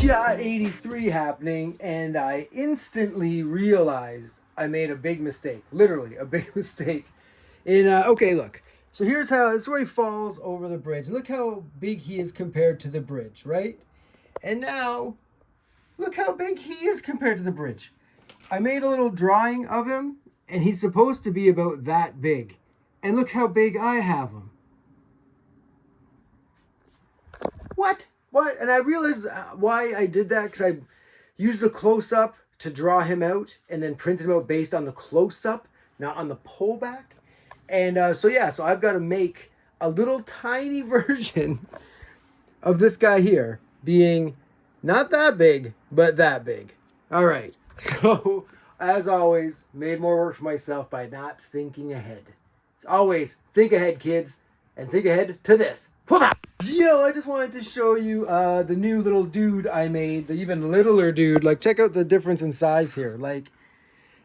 Shot 83 happening, and I instantly realized I made a big mistake. Literally, a big mistake. Okay, look. So this is where he falls over the bridge. Look how big he is compared to the bridge, right? And now, look how big he is compared to the bridge. I made a little drawing of him, and he's supposed to be about that big. And look how big I have him. What? And I realized why I did that, because I used the close-up to draw him out and then printed him out based on the close-up, not on the pullback. And so I've got to make a little tiny version of this guy here being not that big, but that big. All right. So, as always, made more work for myself by not thinking ahead. Always think ahead, kids, and think ahead to this. Yo, I just wanted to show you the new little dude I made, the even littler dude. Like, check out the difference in size here. Like,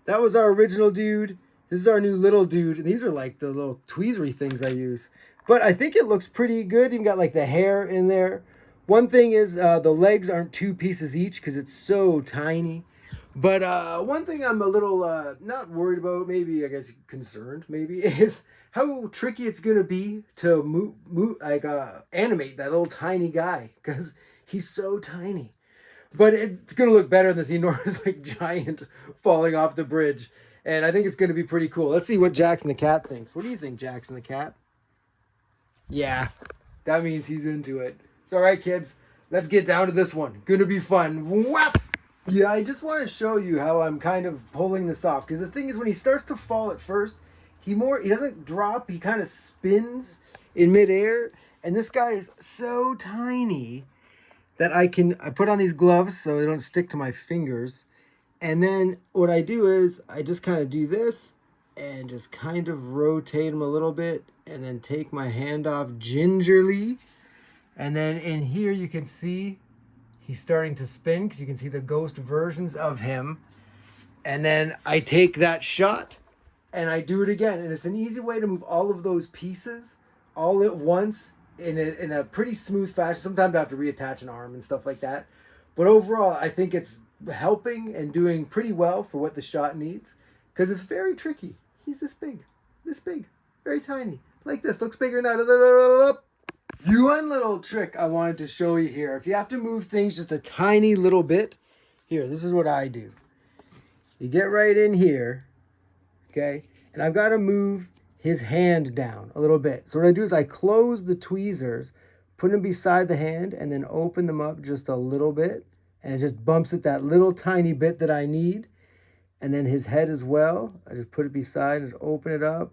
that was our original dude. This is our new little dude. And these are like the little tweezery things I use. But I think it looks pretty good. Even got like the hair in there. One thing is the legs aren't 2 pieces each because it's so tiny. But one thing I'm a little not worried about, maybe I guess concerned, maybe, is how tricky it's gonna be to animate that little tiny guy, because he's so tiny. But it's gonna look better than this enormous giant falling off the bridge, and I think it's gonna be pretty cool. Let's see what Jackson the cat thinks. What do you think, Jackson the cat? Yeah, that means he's into it. It's all right, kids. Let's get down to this one. Gonna be fun. Whap! Yeah, I just want to show you how I'm kind of pulling this off. Because the thing is, when he starts to fall at first, he doesn't drop. He kind of spins in midair. And this guy is so tiny that I put on these gloves so they don't stick to my fingers. And then what I do is I just kind of do this and just kind of rotate him a little bit. And then take my hand off gingerly. And then in here you can see he's starting to spin because you can see the ghost versions of him. And then I take that shot and I do it again. And it's an easy way to move all of those pieces all at once in a pretty smooth fashion. Sometimes I have to reattach an arm and stuff like that. But overall, I think it's helping and doing pretty well for what the shot needs, because it's very tricky. He's this big, very tiny. Like this, looks bigger now. One little trick I wanted to show you here. If you have to move things just a tiny little bit, here, this is what I do. You get right in here, okay? And I've got to move his hand down a little bit. So what I do is I close the tweezers, put them beside the hand, and then open them up just a little bit. And it just bumps it that little tiny bit that I need. And then his head as well. I just put it beside and just open it up.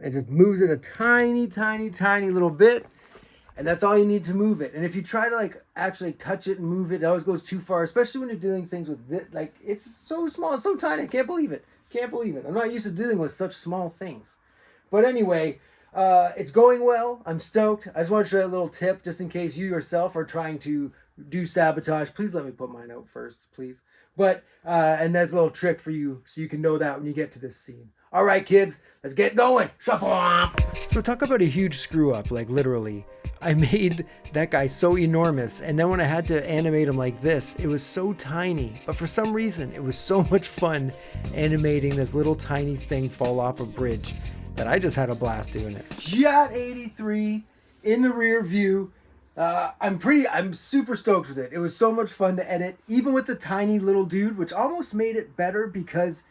It just moves it a tiny little bit, and that's all you need to move it. And if you try to actually touch it and move it, it always goes too far, especially when you're dealing things with this. It's so small, it's so tiny. I can't believe it. I'm not used to dealing with such small things. But anyway, it's going well. I'm stoked. I just want to show you a little tip just in case you yourself are trying to do sabotage. Please let me put mine out first, please. But and that's a little trick for you so you can know that when you get to this scene. All right, kids, let's get going. So talk about a huge screw up, literally. I made that guy so enormous, and then when I had to animate him like this, it was so tiny. But for some reason, it was so much fun animating this little tiny thing fall off a bridge that I just had a blast doing it. Shot 83 in the rear view. I'm super stoked with it. It was so much fun to edit, even with the tiny little dude, which almost made it better because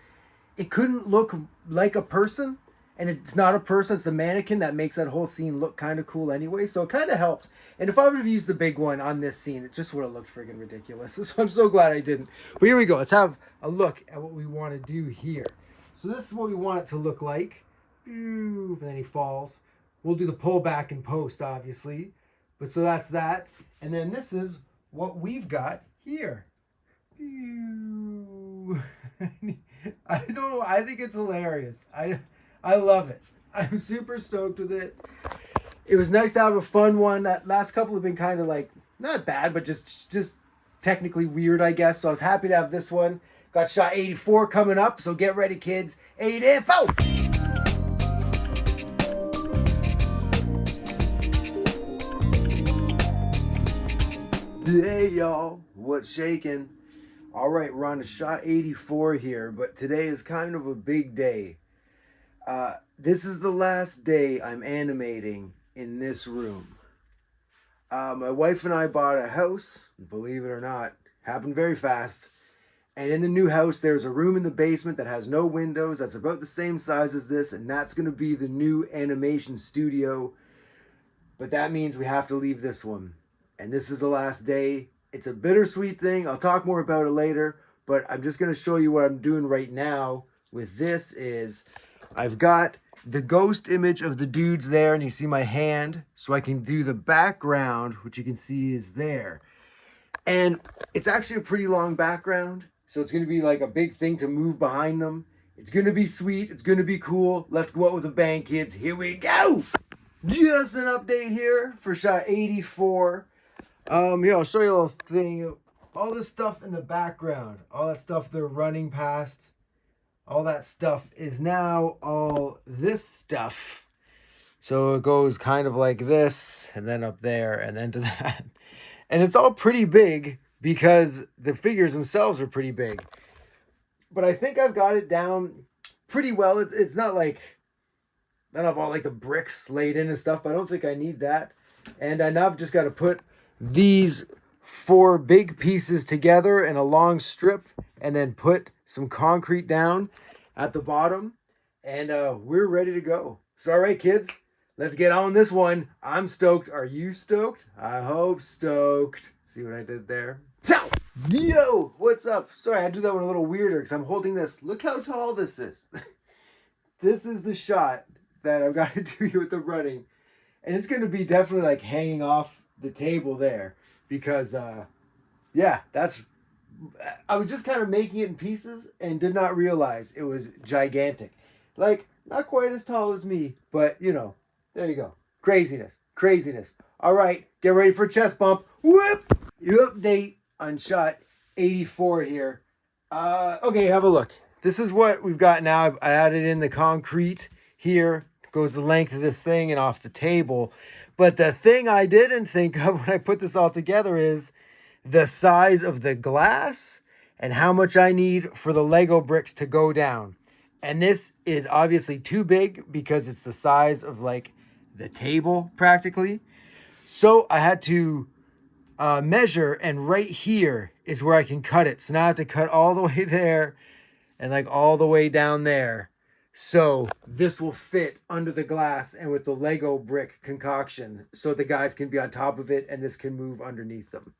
it couldn't look like a person, and it's not a person, it's the mannequin that makes that whole scene look kind of cool anyway, so it kind of helped. And if I would have used the big one on this scene, it just would have looked friggin' ridiculous. So I'm so glad I didn't. But here we go. Let's have a look at what we want to do here. So this is what we want it to look like. And then he falls. We'll do the pull back in post, obviously. But so that's that. And then this is what we've got here. I don't know. I think it's hilarious. I love it. I'm super stoked with it. It was nice to have a fun one. That last couple have been kind of not bad, but just technically weird, I guess. So I was happy to have this one. Got shot 84 coming up, so get ready, kids. 84! Hey y'all, what's shaking? All right, we're on to shot 84 here, but today is kind of a big day. This is the last day I'm animating in this room. My wife and I bought a house, believe it or not, happened very fast. And in the new house, there's a room in the basement that has no windows, that's about the same size as this, and that's going to be the new animation studio. But that means we have to leave this one. And this is the last day. It's a bittersweet thing. I'll talk more about it later, but I'm just going to show you what I'm doing right now with this is I've got the ghost image of the dudes there, and you see my hand, so I can do the background, which you can see is there. And it's actually a pretty long background, so it's going to be like a big thing to move behind them. It's going to be sweet. It's going to be cool. Let's go out with a bang, kids. Here we go. Just an update here for shot 84. Here, I'll show you a little thing. All this stuff in the background, all that stuff they're running past, all that stuff is now all this stuff. So it goes kind of like this, and then up there, and then to that. And it's all pretty big because the figures themselves are pretty big. But I think I've got it down pretty well. It's not like, I don't have all like the bricks laid in and stuff, but I don't think I need that. And I now I've just got to put these 4 big pieces together in a long strip and then put some concrete down at the bottom. And we're ready to go. So, all right, kids, let's get on this one. I'm stoked. Are you stoked? I hope stoked. See what I did there? Yo, what's up? Sorry, I had to do that one a little weirder because I'm holding this. Look how tall this is. This is the shot that I've got to do here with the running. And it's going to be definitely like hanging off the table there because, yeah, I was just kind of making it in pieces and did not realize it was gigantic. Like, not quite as tall as me, but, you know, there you go. Craziness. All right, get ready for a chest bump. Whoop! You update on shot 84 here. Okay, have a look. This is what we've got now. I added in the concrete here. Goes the length of this thing and off the table. But the thing I didn't think of when I put this all together is the size of the glass and how much I need for the Lego bricks to go down. And this is obviously too big because it's the size of like the table practically. So I had to measure, and right here is where I can cut it. So now I have to cut all the way there and like all the way down there. So this will fit under the glass and with the Lego brick concoction so the guys can be on top of it and this can move underneath them.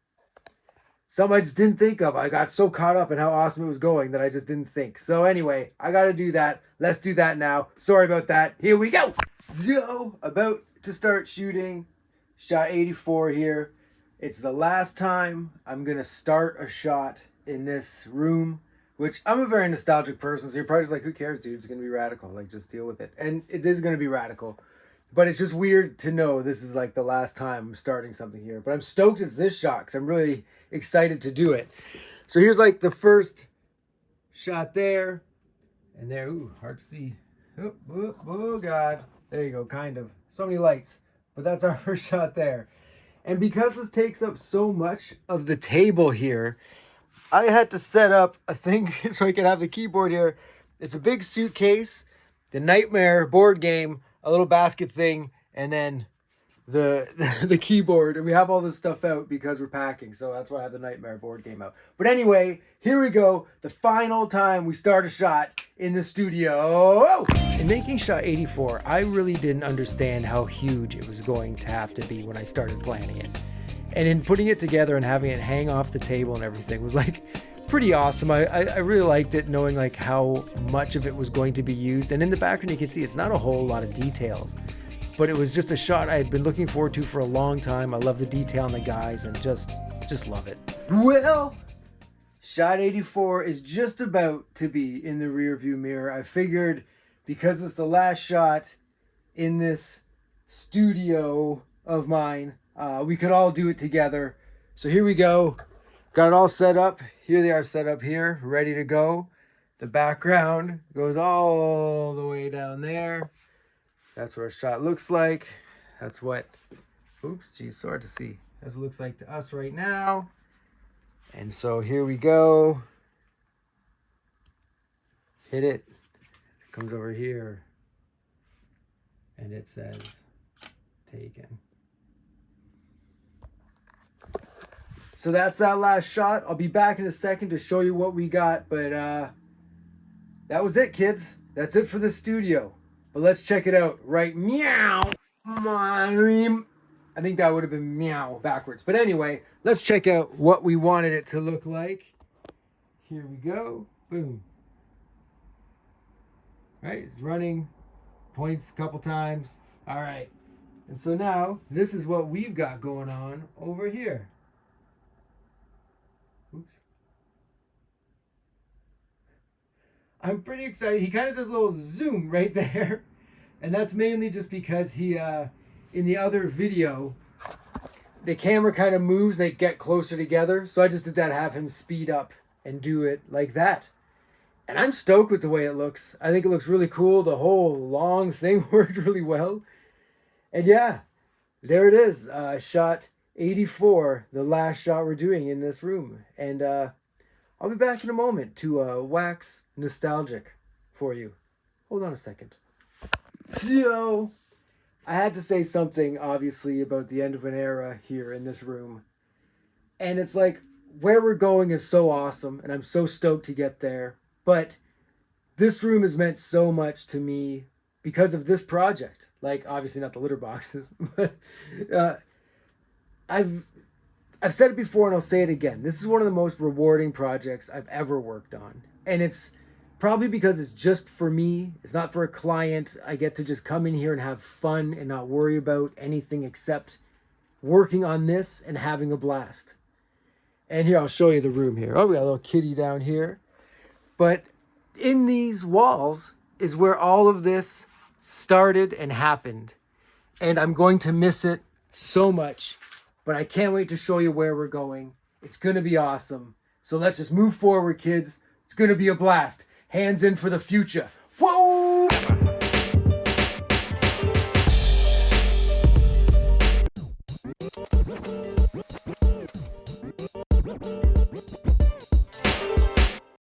Something I just didn't think of. I got so caught up in how awesome it was going that I just didn't think. So anyway, I got to do that. Let's do that now. Sorry about that. Here we go. So about to start shooting shot 84 here. It's the last time I'm going to start a shot in this room. Which I'm a very nostalgic person, so you're probably just like, who cares, dude? It's going to be radical. Like, just deal with it. And it is going to be radical. But it's just weird to know this is like the last time I'm starting something here. But I'm stoked it's this shot because I'm really excited to do it. So here's like the first shot there. And there, ooh, hard to see. Oh, God. There you go, kind of. So many lights. But that's our first shot there. And because this takes up so much of the table here, I had to set up a thing so I could have the keyboard here. It's a big suitcase, the Nightmare board game, a little basket thing, and then the keyboard. And we have all this stuff out because we're packing. So that's why I have the Nightmare board game out. But anyway, here we go. The final time we start a shot in the studio. In making shot 84, I really didn't understand how huge it was going to have to be when I started planning it. And in putting it together and having it hang off the table and everything was like pretty awesome. I really liked it, knowing like how much of it was going to be used. And in the background, you can see it's not a whole lot of details, but it was just a shot I had been looking forward to for a long time. I love the detail on the guys and just love it. Well, shot 84 is just about to be in the rear view mirror. I figured because it's the last shot in this studio of mine, we could all do it together. So here we go. Got it all set up. Here they are set up here, ready to go. The background goes all the way down there. That's what a shot looks like. That's what, oops, geez, so hard to see. That's what it looks like to us right now. And so here we go. Hit it. It comes over here. And it says taken. So that's that last shot. I'll be back in a second to show you what we got. But that was it, kids. That's it for the studio. But let's check it out. Right, meow. I think that would have been meow backwards. But anyway, let's check out what we wanted it to look like. Here we go. Boom. Right, it's running. Points a couple times. All right. And so now, this is what we've got going on over here. Oops. I'm pretty excited. He kind of does a little zoom right there. And that's mainly just because he, in the other video, the camera kind of moves, they get closer together. So I just did that, have him speed up and do it like that. And I'm stoked with the way it looks. I think it looks really cool. The whole long thing worked really well. And yeah, there it is. Shot 84, the last shot we're doing in this room. And I'll be back in a moment to wax nostalgic for you. Hold on a second. So, I had to say something, obviously, about the end of an era here in this room. And it's like, where we're going is so awesome, and I'm so stoked to get there. But this room has meant so much to me because of this project. Like, obviously not the litter boxes, but I've said it before and I'll say it again. This is one of the most rewarding projects I've ever worked on. And it's probably because it's just for me. It's not for a client. I get to just come in here and have fun and not worry about anything except working on this and having a blast. And here, I'll show you the room here. Oh, we got a little kitty down here. But in these walls is where all of this started and happened. And I'm going to miss it so much. But I can't wait to show you where we're going. It's going to be awesome. So let's just move forward, kids. It's going to be a blast. Hands in for the future.